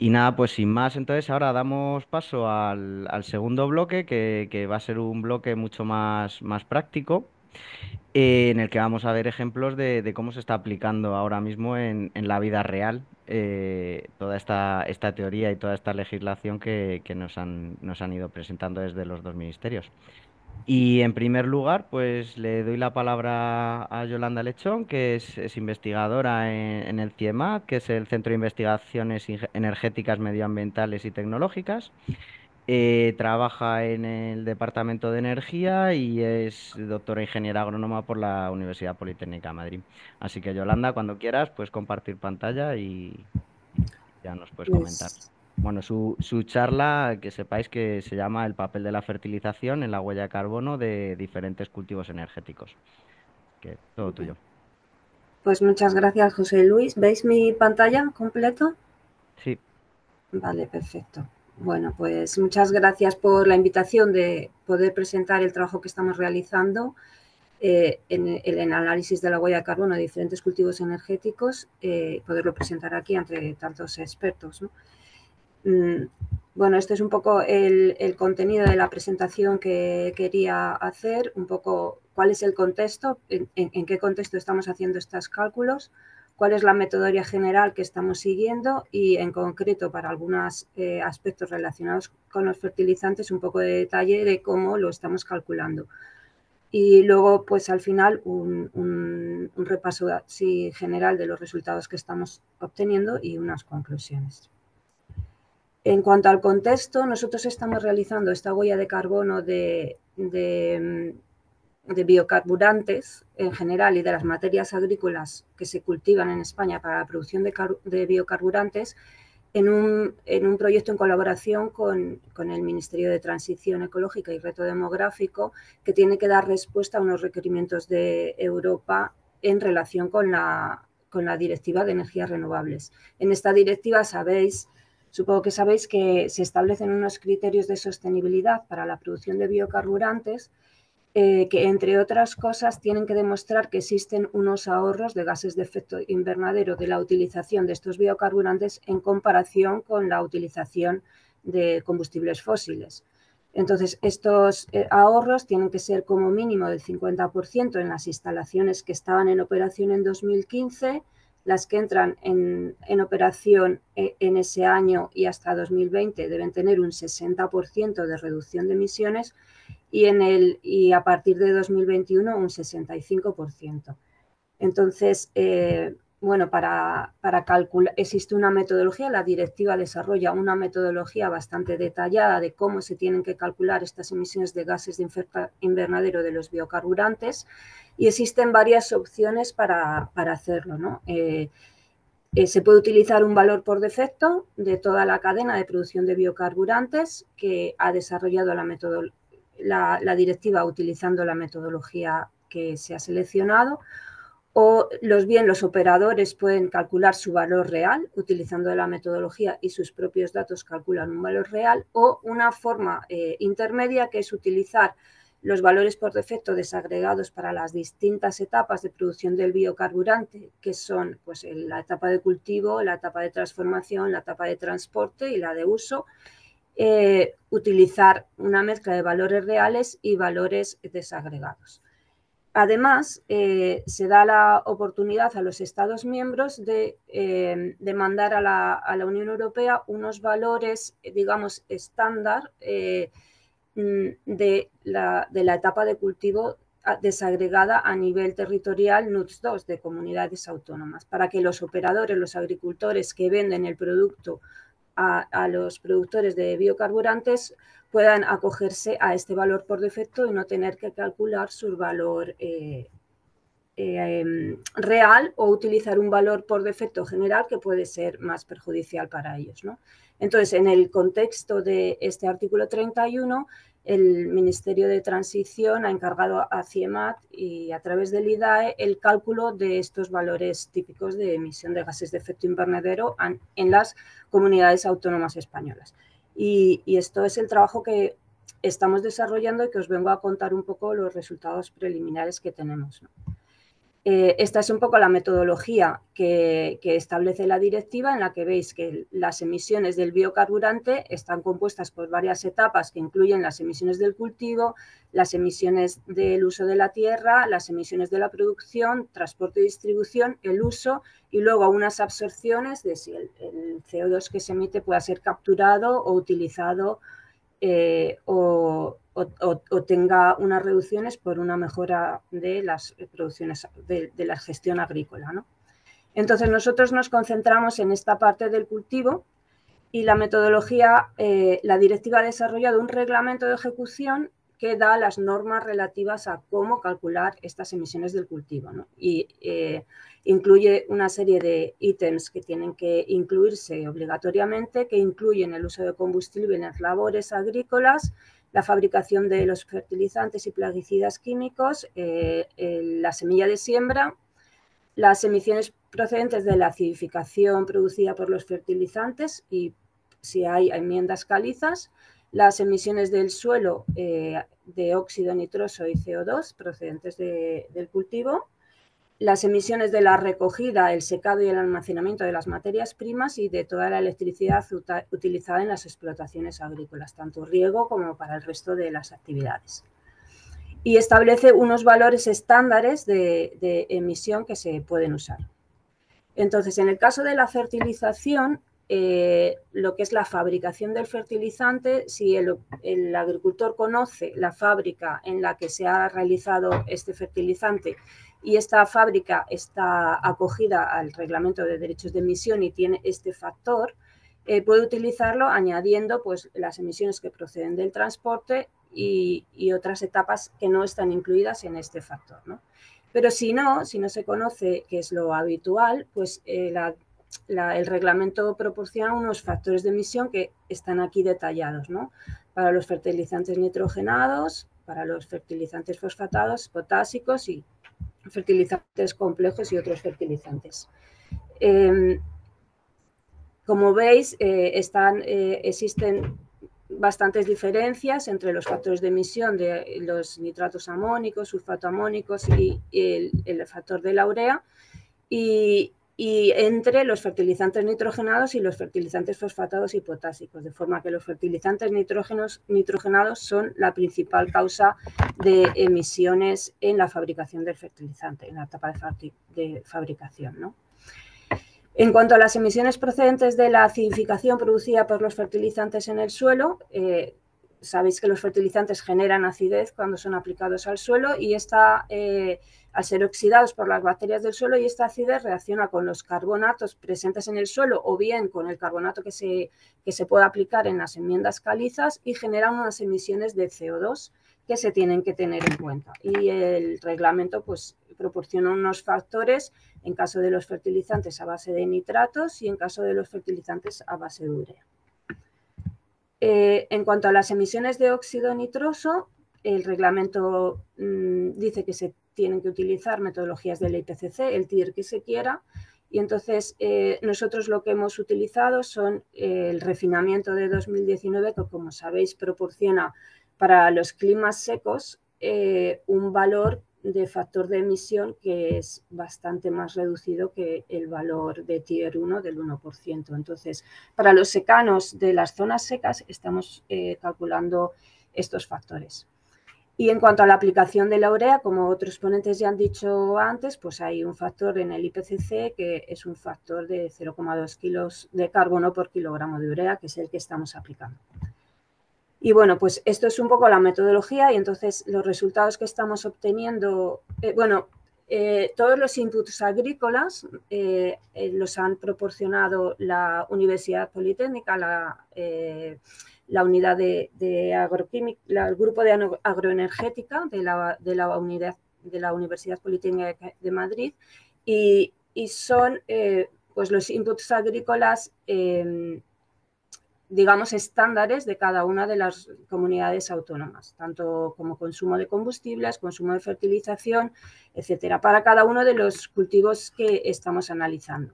Y nada, pues sin más, entonces ahora damos paso al segundo bloque, que va a ser un bloque mucho más práctico, en el que vamos a ver ejemplos de cómo se está aplicando ahora mismo en la vida real toda esta teoría y toda esta legislación que nos han ido presentando desde los dos ministerios. Y en primer lugar, pues le doy la palabra a Yolanda Lechón, que es investigadora en el CIEMAT, que es el Centro de Investigaciones Energéticas, Medioambientales y Tecnológicas. Trabaja en el Departamento de Energía y es doctora ingeniera agrónoma por la Universidad Politécnica de Madrid. Así que Yolanda, cuando quieras, puedes compartir pantalla y ya nos puedes comentar. Pues, Bueno, su charla, que sepáis que se llama El papel de la fertilización en la huella de carbono de diferentes cultivos energéticos. Que todo tuyo. pues muchas gracias, José Luis. ¿Veis mi pantalla completa? Sí, Vale, perfecto. Bueno, pues muchas gracias por la invitación de poder presentar el trabajo que estamos realizando en el análisis de la huella de carbono de diferentes cultivos energéticos, poderlo presentar aquí entre tantos expertos, ¿no? Bueno, este es un poco el contenido de la presentación que quería hacer, un poco cuál es el contexto, en qué contexto estamos haciendo estos cálculos, cuál es la metodología general que estamos siguiendo y, en concreto, para algunos aspectos relacionados con los fertilizantes, un poco de detalle de cómo lo estamos calculando. Y luego, pues al final, un repaso así general de los resultados que estamos obteniendo y unas conclusiones. En cuanto al contexto, nosotros estamos realizando esta huella de carbono de biocarburantes en general y de las materias agrícolas que se cultivan en España para la producción de biocarburantes en un proyecto en colaboración con el Ministerio de Transición Ecológica y Reto Demográfico, que tiene que dar respuesta a unos requerimientos de Europa en relación con la Directiva de Energías Renovables. En esta directiva supongo que sabéis que se establecen unos criterios de sostenibilidad para la producción de biocarburantes que, entre otras cosas, tienen que demostrar que existen unos ahorros de gases de efecto invernadero de la utilización de estos biocarburantes en comparación con la utilización de combustibles fósiles. Entonces, estos ahorros tienen que ser como mínimo del 50% en las instalaciones que estaban en operación en 2015, las que entran en operación en ese año y hasta 2020 deben tener un 60% de reducción de emisiones y a partir de 2021 un 65%. Entonces, bueno, para calcular, existe una metodología, la directiva desarrolla una metodología bastante detallada de cómo se tienen que calcular estas emisiones de gases de invernadero de los biocarburantes y existen varias opciones para hacerlo, ¿no? Se puede utilizar un valor por defecto de toda la cadena de producción de biocarburantes que ha desarrollado la directiva utilizando la metodología que se ha seleccionado, o los operadores pueden calcular su valor real utilizando la metodología y sus propios datos calculan un valor real, o una forma intermedia que es utilizar los valores por defecto desagregados para las distintas etapas de producción del biocarburante, que son pues, la etapa de cultivo, la etapa de transformación, la etapa de transporte y la de uso, utilizar una mezcla de valores reales y valores desagregados. Además, se da la oportunidad a los Estados miembros de mandar a la Unión Europea unos valores, digamos, estándar de la etapa de cultivo desagregada a nivel territorial NUTS 2 de comunidades autónomas, para que los operadores, los agricultores que venden el producto a los productores de biocarburantes puedan acogerse a este valor por defecto y no tener que calcular su valor real o utilizar un valor por defecto general que puede ser más perjudicial para ellos, ¿no? Entonces, en el contexto de este artículo 31, el Ministerio de Transición ha encargado a CIEMAT y a través del IDAE el cálculo de estos valores típicos de emisión de gases de efecto invernadero en las comunidades autónomas españolas. Y esto es el trabajo que estamos desarrollando y que os vengo a contar un poco los resultados preliminares que tenemos, ¿no? Esta es un poco la metodología que establece la directiva, en la que veis que las emisiones del biocarburante están compuestas por varias etapas que incluyen las emisiones del cultivo, las emisiones del uso de la tierra, las emisiones de la producción, transporte y distribución, el uso y luego unas absorciones de si el CO2 que se emite pueda ser capturado o utilizado o tenga unas reducciones por una mejora de las producciones, de la gestión agrícola, ¿no? Entonces nosotros nos concentramos en esta parte del cultivo y la metodología, la directiva ha desarrollado un reglamento de ejecución que da las normas relativas a cómo calcular estas emisiones del cultivo, ¿no? Y incluye una serie de ítems que tienen que incluirse obligatoriamente, que incluyen el uso de combustible en las labores agrícolas, la fabricación de los fertilizantes y plaguicidas químicos, la semilla de siembra, las emisiones procedentes de la acidificación producida por los fertilizantes y si hay enmiendas calizas, las emisiones del suelo de óxido nitroso y CO2 procedentes del cultivo, las emisiones de la recogida, el secado y el almacenamiento de las materias primas y de toda la electricidad utilizada en las explotaciones agrícolas, tanto riego como para el resto de las actividades. Y establece unos valores estándares de emisión que se pueden usar. Entonces, en el caso de la fertilización, lo que es la fabricación del fertilizante, si el agricultor conoce la fábrica en la que se ha realizado este fertilizante y esta fábrica está acogida al reglamento de derechos de emisión y tiene este factor, puede utilizarlo añadiendo pues, las emisiones que proceden del transporte y otras etapas que no están incluidas en este factor, ¿no? Pero si no se conoce, que es lo habitual, pues el reglamento proporciona unos factores de emisión que están aquí detallados, ¿no? Para los fertilizantes nitrogenados, para los fertilizantes fosfatados, potásicos y fertilizantes complejos y otros fertilizantes. Como veis, existen bastantes diferencias entre los factores de emisión de los nitratos amónicos, sulfatoamónicos y el factor de la urea y entre los fertilizantes nitrogenados y los fertilizantes fosfatados y potásicos, de forma que los fertilizantes nitrogenados son la principal causa de emisiones en la fabricación del fertilizante, en la etapa de fabricación, ¿no? En cuanto a las emisiones procedentes de la acidificación producida por los fertilizantes en el suelo, sabéis que los fertilizantes generan acidez cuando son aplicados al suelo y al ser oxidados por las bacterias del suelo, y esta acidez reacciona con los carbonatos presentes en el suelo o bien con el carbonato que se puede aplicar en las enmiendas calizas y generan unas emisiones de CO2 que se tienen que tener en cuenta. Y el reglamento pues, proporciona unos factores en caso de los fertilizantes a base de nitratos y en caso de los fertilizantes a base de urea. En cuanto a las emisiones de óxido nitroso, el reglamento dice que se tienen que utilizar metodologías del IPCC, el TIR que se quiera, y entonces nosotros lo que hemos utilizado son el refinamiento de 2019, que como sabéis proporciona para los climas secos un valor de factor de emisión que es bastante más reducido que el valor de Tier 1 del 1%. Entonces, para los secanos de las zonas secas estamos calculando estos factores. Y en cuanto a la aplicación de la urea, como otros ponentes ya han dicho antes, pues hay un factor en el IPCC que es un factor de 0,2 kilos de carbono por kilogramo de urea, que es el que estamos aplicando. Y bueno, pues esto es un poco la metodología y entonces los resultados que estamos obteniendo, todos los inputs agrícolas los han proporcionado la Universidad Politécnica, la unidad de agroquímica, el grupo de agroenergética de la unidad de la Universidad Politécnica de Madrid y son pues los inputs agrícolas digamos, estándares de cada una de las comunidades autónomas, tanto como consumo de combustibles, consumo de fertilización, etcétera, para cada uno de los cultivos que estamos analizando,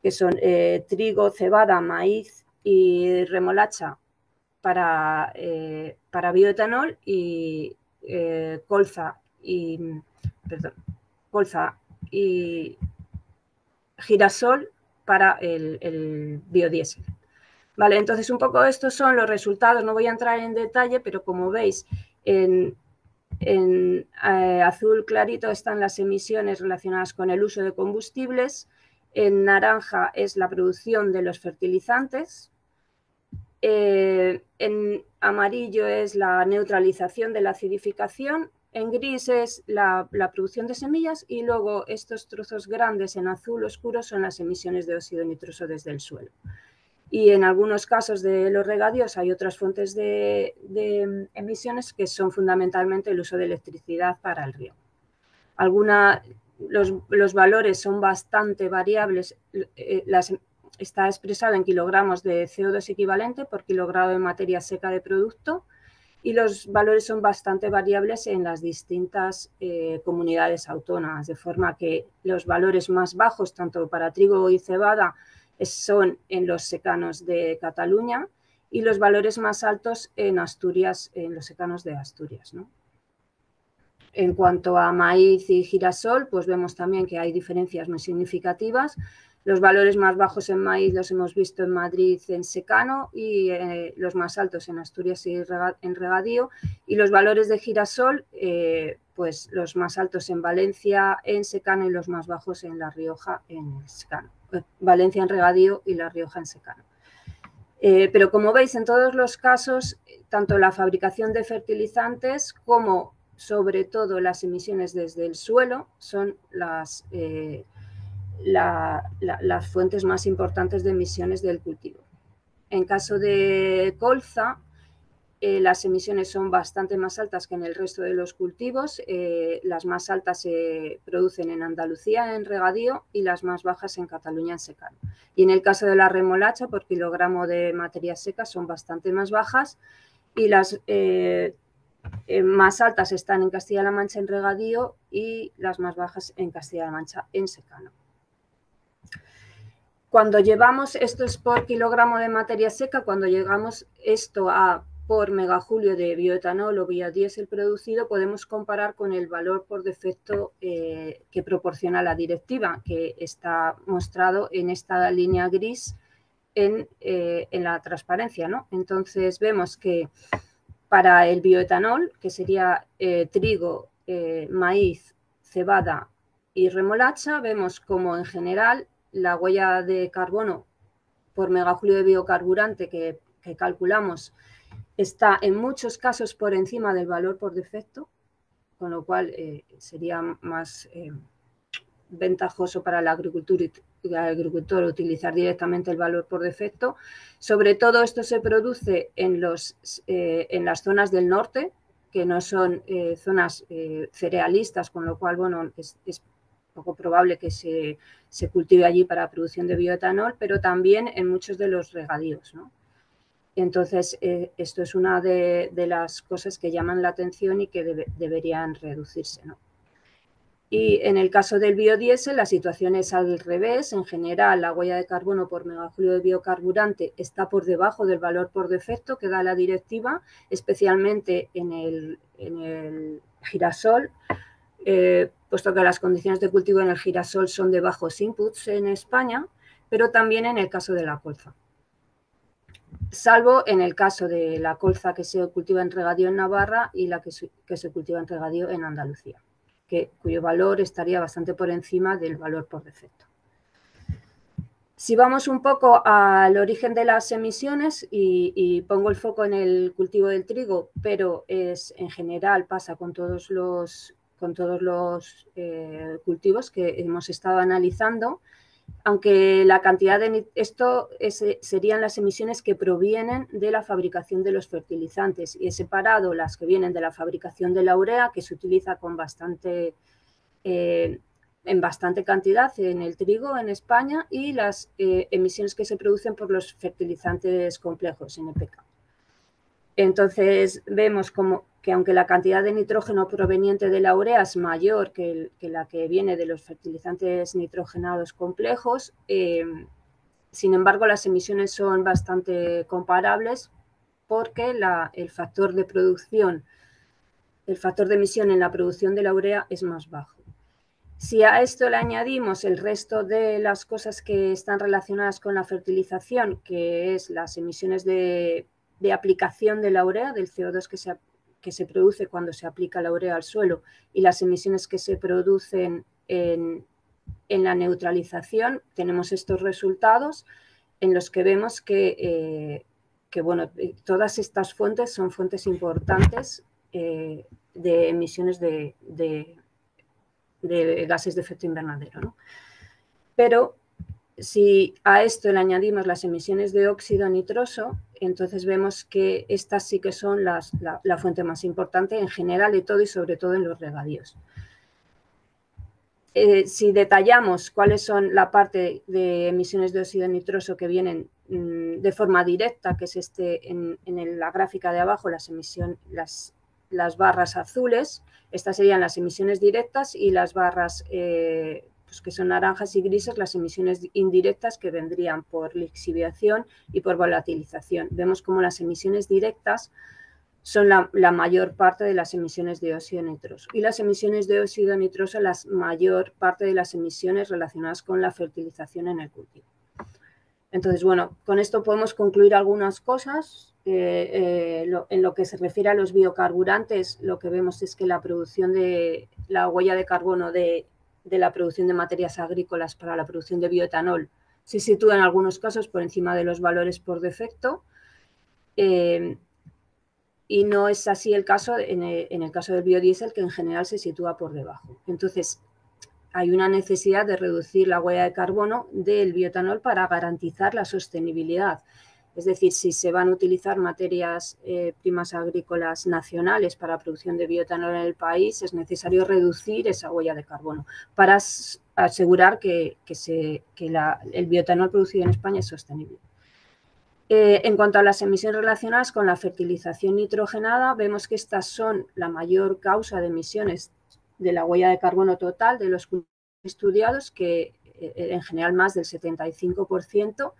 que son trigo, cebada, maíz y remolacha para bioetanol y colza y girasol para el biodiesel. Vale, entonces un poco estos son los resultados, no voy a entrar en detalle, pero como veis en azul clarito están las emisiones relacionadas con el uso de combustibles, en naranja es la producción de los fertilizantes, en amarillo es la neutralización de la acidificación, en gris es la producción de semillas y luego estos trozos grandes en azul oscuro son las emisiones de óxido nitroso desde el suelo. Y en algunos casos de los regadíos hay otras fuentes de emisiones que son fundamentalmente el uso de electricidad para el riego. Los valores son bastante variables, está expresado en kilogramos de CO2 equivalente por kilogramo de materia seca de producto y los valores son bastante variables en las distintas comunidades autónomas, de forma que los valores más bajos, tanto para trigo y cebada, son en los secanos de Cataluña y los valores más altos en Asturias, en los secanos de Asturias, ¿no? En cuanto a maíz y girasol, pues vemos también que hay diferencias muy significativas. Los valores más bajos en maíz los hemos visto en Madrid en secano y los más altos en Asturias y en regadío. Y los valores de girasol, pues los más altos en Valencia en secano y los más bajos en La Rioja en secano. Valencia en regadío y La Rioja en secano. Pero como veis, en todos los casos, tanto la fabricación de como sobre todo las emisiones desde el suelo son las fuentes más importantes de emisiones del cultivo. En caso de colza, las emisiones son bastante más altas que en el resto de los cultivos. Las más altas se producen en Andalucía en regadío y las más bajas en Cataluña en secano. Y en el caso de la remolacha, por kilogramo de materia seca, son bastante más bajas y las más altas están en Castilla-La Mancha en regadío y las más bajas en Castilla-La Mancha en secano. Cuando llevamos, esto es por kilogramo de materia seca, cuando llegamos esto a por megajulio de bioetanol o biodiesel producido, podemos comparar con el valor por defecto que proporciona la directiva, que está mostrado en esta línea gris en la transparencia, ¿no? Entonces vemos que para el bioetanol, que sería trigo, maíz, cebada y remolacha, vemos como en general la huella de carbono por megajulio de biocarburante que calculamos está en muchos casos por encima del valor por defecto, con lo cual sería más ventajoso para el agricultor utilizar directamente el valor por defecto. Sobre todo esto se produce en las zonas del norte, que no son zonas cerealistas, con lo cual, bueno, es poco probable que se cultive allí para la producción de bioetanol, pero también en muchos de los regadíos, ¿no? Entonces, esto es una de las cosas que llaman la atención y que deberían reducirse, ¿no? Y en el caso del biodiesel, la situación es al revés. En general, la huella de carbono por megajulio de biocarburante está por debajo del valor por defecto que da la directiva, especialmente en el girasol, puesto que las condiciones de cultivo en el girasol son de bajos inputs en España, pero también en el caso de la colza. Salvo en el caso de la colza que se cultiva en regadío en Navarra y la que se cultiva en regadío en Andalucía, cuyo valor estaría bastante por encima del valor por defecto. Si vamos un poco al origen de las emisiones y pongo el foco en el cultivo del trigo, pero en general pasa con todos los cultivos que hemos estado analizando, aunque la cantidad de serían las emisiones que provienen de la fabricación de los fertilizantes y he separado las que vienen de la fabricación de la urea, que se utiliza con en bastante cantidad en el trigo en España, y las emisiones que se producen por los fertilizantes complejos, NPK. Entonces vemos que aunque la cantidad de nitrógeno proveniente de la urea es mayor que la que viene de los fertilizantes nitrogenados complejos, sin embargo las emisiones son bastante comparables porque el factor de emisión en la producción de la urea es más bajo. Si a esto le añadimos el resto de las cosas que están relacionadas con la fertilización, que es las emisiones de aplicación de la urea, del CO2 que se produce cuando se aplica la urea al suelo, y las emisiones que se producen en la neutralización, tenemos estos resultados en los que vemos que bueno, todas estas fuentes son fuentes importantes de emisiones de gases de efecto invernadero, ¿no? Pero si a esto le añadimos las emisiones de óxido nitroso, entonces vemos que estas sí que son la fuente más importante en general de todo y sobre todo en los regadíos. Si detallamos cuáles son la parte de emisiones de óxido nitroso que vienen de forma directa, que es en la gráfica de abajo, las barras azules, estas serían las emisiones directas, y las barras pues que son naranjas y grises, las emisiones indirectas, que vendrían por lixiviación y por volatilización. Vemos como las emisiones directas son la mayor parte de las emisiones de óxido nitroso. Y las emisiones de óxido nitroso, la mayor parte de las emisiones relacionadas con la fertilización en el cultivo. Entonces, bueno, con esto podemos concluir algunas cosas. En lo que se refiere a los biocarburantes, lo que vemos es que la producción de la huella de carbono de la producción de materias agrícolas para la producción de bioetanol se sitúa en algunos casos por encima de los valores por defecto. Y no es así el caso en el caso del biodiesel, que en general se sitúa por debajo. Entonces, hay una necesidad de reducir la huella de carbono del bioetanol para garantizar la sostenibilidad. Es decir, si se van a utilizar materias primas agrícolas nacionales para la producción de bioetanol en el país, es necesario reducir esa huella de carbono para asegurar que el bioetanol producido en España es sostenible. En cuanto a las emisiones relacionadas con la fertilización nitrogenada, vemos que estas son la mayor causa de emisiones de la huella de carbono total de los cultivos estudiados, que en general más del 75%.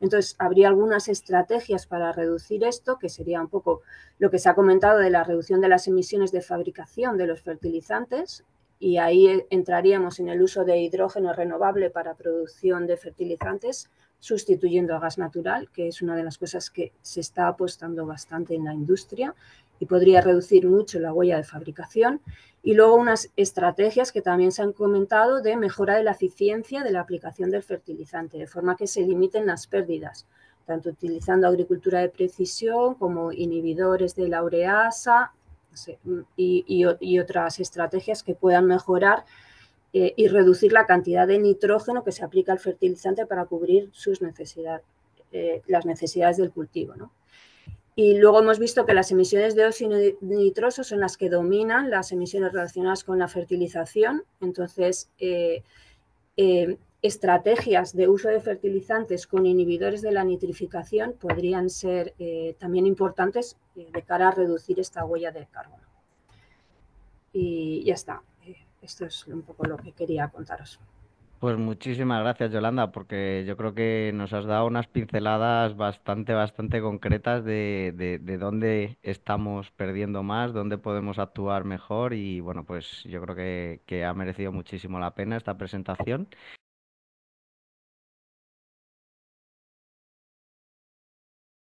Entonces, habría algunas estrategias para reducir esto, que sería un poco lo que se ha comentado de la reducción de las emisiones de fabricación de los fertilizantes, y ahí entraríamos en el uso de hidrógeno renovable para producción de fertilizantes, sustituyendo a gas natural, que es una de las cosas que se está apostando bastante en la industria y podría reducir mucho la huella de fabricación. Y luego unas estrategias que también se han comentado de mejora de la eficiencia de la aplicación del fertilizante, de forma que se limiten las pérdidas, tanto utilizando agricultura de precisión como inhibidores de la ureasa, y otras estrategias que puedan mejorar y reducir la cantidad de nitrógeno que se aplica al fertilizante para cubrir sus necesidades, las necesidades del cultivo, ¿no? Y luego hemos visto que las emisiones de óxido nitroso son las que dominan las emisiones relacionadas con la fertilización. Entonces, estrategias de uso de fertilizantes con inhibidores de la nitrificación podrían ser también importantes de cara a reducir esta huella de carbono. Y ya está. Esto es un poco lo que quería contaros. Pues muchísimas gracias, Yolanda, porque yo creo que nos has dado unas pinceladas bastante concretas de dónde estamos perdiendo más, dónde podemos actuar mejor y bueno, pues yo creo que ha merecido muchísimo la pena esta presentación.